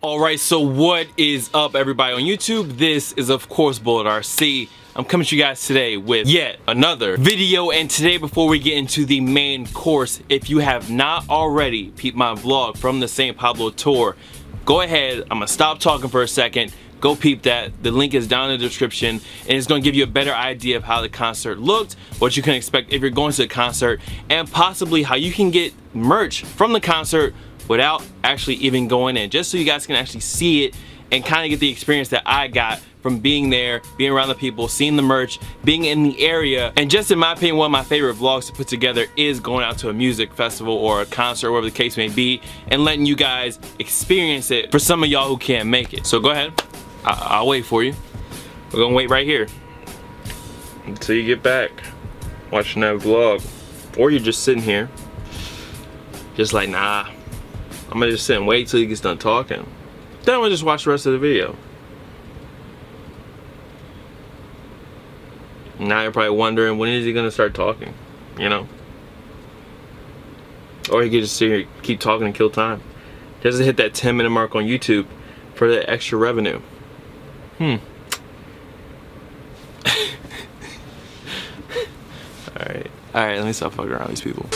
Alright, so what is up everybody on YouTube? This is of course Bullet RC. I'm coming to you guys today with yet another video, and today before we get into the main course, if you have not already peeped my vlog from the St. Pablo tour, go ahead, I'm gonna stop talking for a second, go peep that. The link is down in the description and it's gonna give you a better idea of how the concert looked, what you can expect if you're going to the concert, and possibly how you can get merch from the concert without actually even going in, just so you guys can actually see it and kind of get the experience that I got from being there, being around the people, seeing the merch, being in the area. And just in my opinion, one of my favorite vlogs to put together is going out to a music festival or a concert, whatever the case may be, and letting you guys experience it for some of y'all who can't make it. So go ahead, I'll wait for you. We're gonna wait right here until you get back watching that vlog. Or you're just sitting here just like, nah, I'm gonna just sit and wait till he gets done talking. Then I'm gonna just watch the rest of the video. Now you're probably wondering, when is he gonna start talking? You know? Or he could just sit here, keep talking and kill time. Just to hit that 10-minute mark on YouTube for the extra revenue. Alright, let me stop fucking around with these people.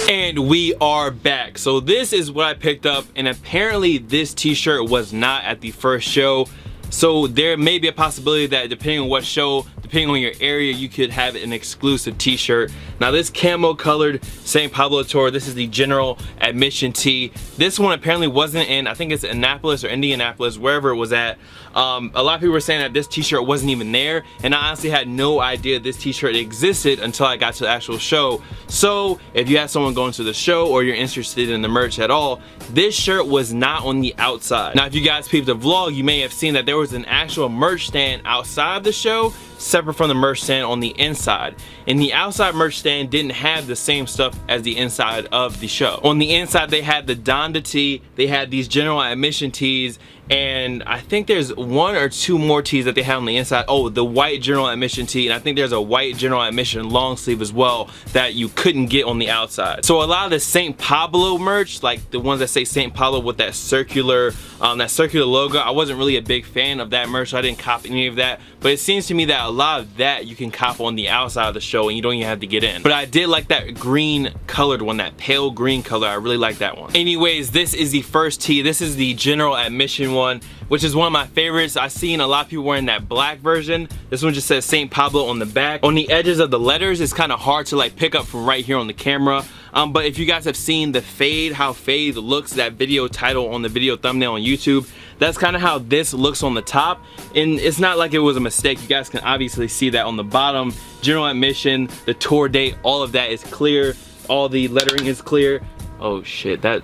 And we are back. So this is what I picked up, and apparently this t-shirt was not at the first show. So there may be a possibility that depending on what show, depending on your area, you could have an exclusive t-shirt. Now this camo colored St. Pablo tour, this is the general admission tee. This one apparently wasn't in, I think it's Annapolis or Indianapolis, wherever it was at. A lot of people were saying that this t-shirt wasn't even there, and I honestly had no idea this t-shirt existed until I got to the actual show. So if you have someone going to the show or you're interested in the merch at all, this shirt was not on the outside. Now if you guys peeped the vlog, you may have seen that there was an actual merch stand outside of the show, separate from the merch stand on the inside. And the outside merch stand didn't have the same stuff as the inside of the show. On the inside they had the Donda tee, they had these general admission tees, and I think there's one or two more tees that they had on the inside. Oh, the white general admission tee, and I think there's a white general admission long sleeve as well that you couldn't get on the outside. So a lot of the St. Pablo merch, like the ones that say St. Pablo with that circular logo, I wasn't really a big fan of that merch, so I didn't cop any of that. But it seems to me that a lot of that you can cop on the outside of the show and you don't even have to get in. But I did like that green colored one, that pale green color. I really like that one. Anyways, this is the first tee. This is the general admission one, which is one of my favorites. I've seen a lot of people wearing that black version. This one just says St. Pablo on the back. On the edges of the letters, it's kind of hard to like pick up from right here on the camera. But if you guys have seen the fade, how fade looks, that video title on the video thumbnail on YouTube, that's kind of how this looks on the top. And it's not like it was a mistake. You guys can obviously see that on the bottom. General admission, the tour date, all of that is clear. All the lettering is clear. Oh shit, that,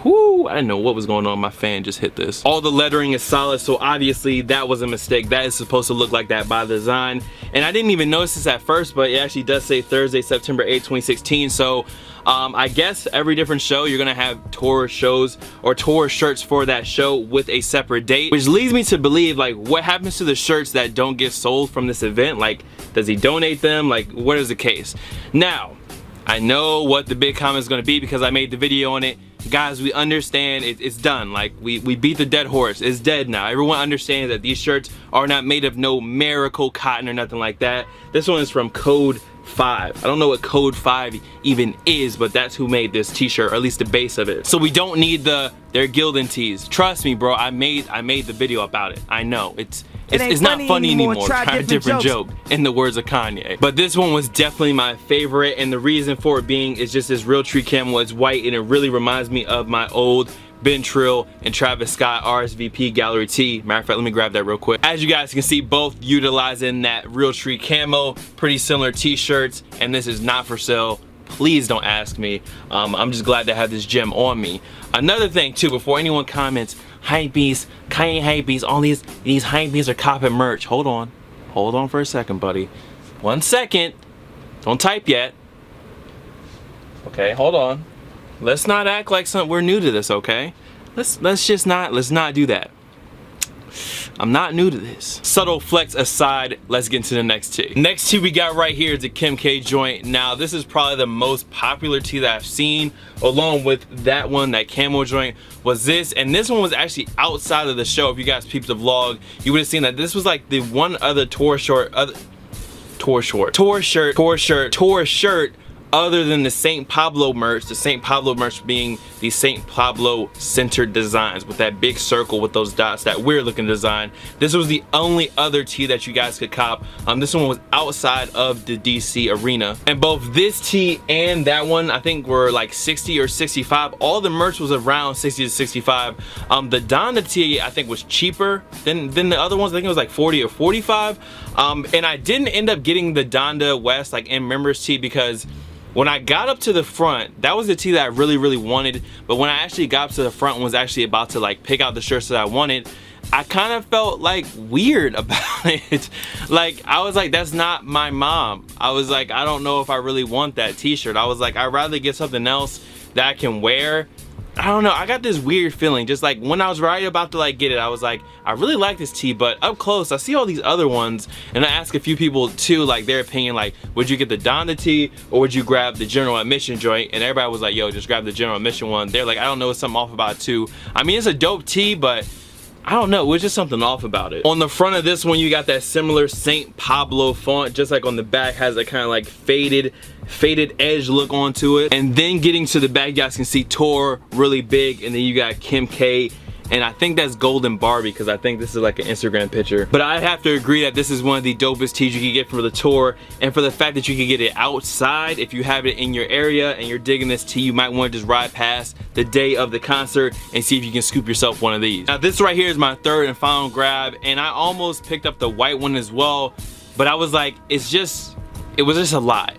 whoo, I didn't know what was going on. My fan just hit this. All the lettering is solid, so obviously that was a mistake. That is supposed to look like that by design. And I didn't even notice this at first, but it actually does say Thursday, September 8th, 2016. So I guess every different show you're gonna have tour shows or tour shirts for that show with a separate date, which leads me to believe, like, what happens to the shirts that don't get sold from this event? Like, does he donate them? Like, what is the case? Now, I know what the big comment is going to be because I made the video on it. Guys, we understand it's done. Like, we beat the dead horse. It's dead now. Everyone understands that these shirts are not made of no miracle cotton or nothing like that. This one is from Code 5. I don't know what Code 5 even is, but that's who made this t-shirt, or at least the base of it. So we don't need their Gildan tees. Trust me, bro, I made the video about it. I know it's not funny anymore. Try a different joke, in the words of Kanye. But this one was definitely my favorite, and the reason for it being is just this real tree camo. It's white and it really reminds me of my old Ben Trill and Travis Scott RSVP gallery tee. Matter of fact, let me grab that real quick. As you guys can see, both utilizing that real tree camo, pretty similar t-shirts, and this is not for sale. Please don't ask me. I'm just glad to have this gem on me. Another thing too, before anyone comments, hypebeast, Kanye hypebeast, all these hypebeasts are copping merch. Hold on for a second, buddy. 1 second. Don't type yet. Okay, hold on. Let's not act like we're new to this, okay? Let's not do that. I'm not new to this. Subtle flex aside, let's get into the next tee. Next tee we got right here is the Kim K joint. Now this is probably the most popular tee that I've seen, along with that one, that camo joint, was this. And this one was actually outside of the show. If you guys peeped the vlog, you would have seen that this was like the one other tour shirt other than the St. Pablo merch, the St. Pablo merch being the St. Pablo centered designs with that big circle with those dots, that weird looking design. This was the only other tee that you guys could cop. This one was outside of the DC arena. And both this tee and that one, I think were like 60 or 65. All the merch was around 60 to 65. The Donda tee I think was cheaper than the other ones. I think it was like 40 or 45. And I didn't end up getting the Donda West like in members tee because when I got up to the front, that was the tee that I really wanted. But when I actually got up to the front and was actually about to like pick out the shirts that I wanted, I kind of felt like weird about it. Like I was like, that's not my mom. I was like, I don't know if I really want that t-shirt. I was like, I'd rather get something else that I can wear. I don't know, I got this weird feeling. Just like when I was right about to like get it, I was like, I really like this tee, but up close I see all these other ones, and I asked a few people too, like their opinion, like would you get the Donda tee or would you grab the general admission joint? And everybody was like, yo, just grab the general admission one. They're like, I don't know, it's something off about it too. I mean, it's a dope tee, but I don't know, it was just something off about it. On the front of this one, you got that similar St. Pablo font, just like on the back, has a kind of like faded edge look onto it. And then getting to the back, you guys can see Tour really big, and then you got Kim K, and I think that's Golden Barbie, because I think this is like an Instagram picture. But I have to agree that this is one of the dopest tees you can get for the tour, and for the fact that you can get it outside. If you have it in your area and you're digging this tee, you might want to just ride past the day of the concert and see if you can scoop yourself one of these. Now this right here is my third and final grab, and I almost picked up the white one as well, but I was like, it was just a lot.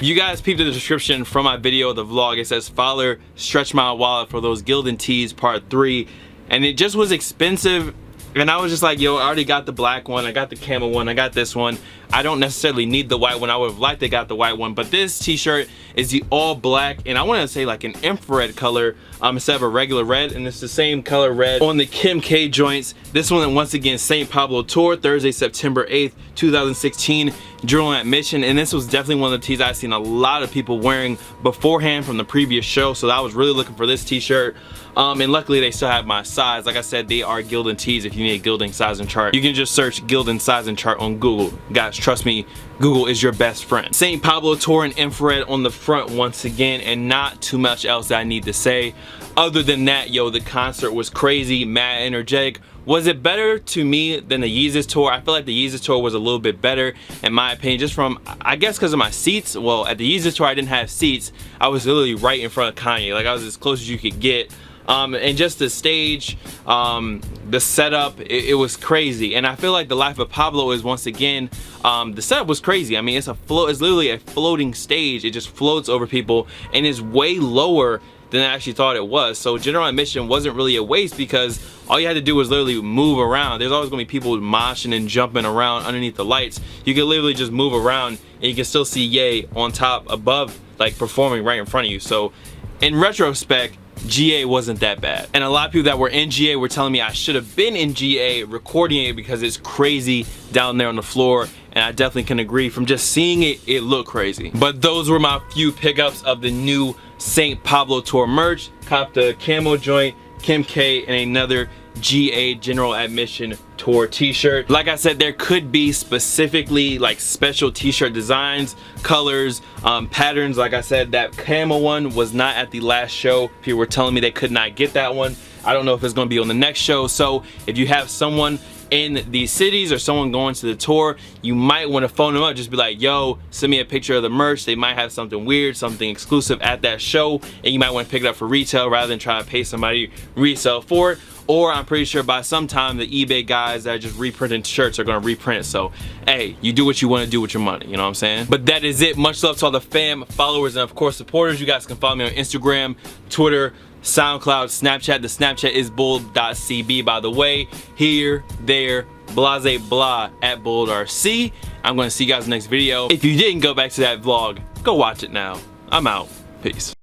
You guys peeped the description from my video of the vlog. It says Fowler stretch my wallet for those Gildan tees part 3, and it just was expensive. And I was just like, yo, I already got the black one, I got the camo one, I got this one. I don't necessarily need the white one. I would have liked to got the white one, but this t-shirt is the all black, and I want to say like an infrared color instead of a regular red, and it's the same color red on the Kim K joints. This one, once again, St. Pablo Tour, Thursday, September 8th, 2016, general admission. And this was definitely one of the tees I've seen a lot of people wearing beforehand from the previous show, so I was really looking for this t-shirt. And luckily they still have my size. Like I said, they are Gildan tees. If you need a Gildan size and chart, you can just search Gildan size and chart on Google. Guys, trust me, Google is your best friend. St. Pablo Tour in infrared on the front once again, and not too much else that I need to say. Other than that, yo, the concert was crazy, mad energetic. Was it better to me than the Yeezus Tour? I feel like the Yeezus Tour was a little bit better in my opinion, just from, I guess because of my seats. Well, at the Yeezus Tour I didn't have seats. I was literally right in front of Kanye. Like I was as close as you could get. And just the stage, the setup, it was crazy. And I feel like the Life of Pablo is, once again, the setup was crazy. I mean, it's literally a floating stage. It just floats over people and is way lower than I actually thought it was. So general admission wasn't really a waste, because all you had to do was literally move around. There's always gonna be people moshing and jumping around underneath the lights. You can literally just move around and you can still see Ye on top above, like performing right in front of you. So in retrospect, GA wasn't that bad. And a lot of people that were in GA were telling me I should have been in GA recording it, because it's crazy down there on the floor. And I definitely can agree. From just seeing it, it looked crazy. But those were my few pickups of the new St. Pablo Tour merch. Copped the camo joint, Kim K, and another GA general admission tour t-shirt. Like I said, there could be specifically like special t-shirt designs, colors, patterns. Like I said, that camo one was not at the last show. People were telling me they could not get that one. I don't know if it's going to be on the next show. So if you have someone in these cities or someone going to the tour, you might want to phone them up. Just be like, yo, send me a picture of the merch. They might have something weird, something exclusive at that show, and you might want to pick it up for retail rather than try to pay somebody resell for it. Or I'm pretty sure by some time the eBay guys that are just reprinting shirts are gonna reprint it. So hey, you do what you want to do with your money, you know what I'm saying? But that is it. Much love to all the fam, followers, and of course supporters. You guys can follow me on Instagram, Twitter, SoundCloud, Snapchat. The Snapchat is bold.cb, by the way. Here, there, blase blah at boldrc. I'm gonna see you guys in the next video. If you didn't go back to that vlog, go watch it now. I'm out. Peace.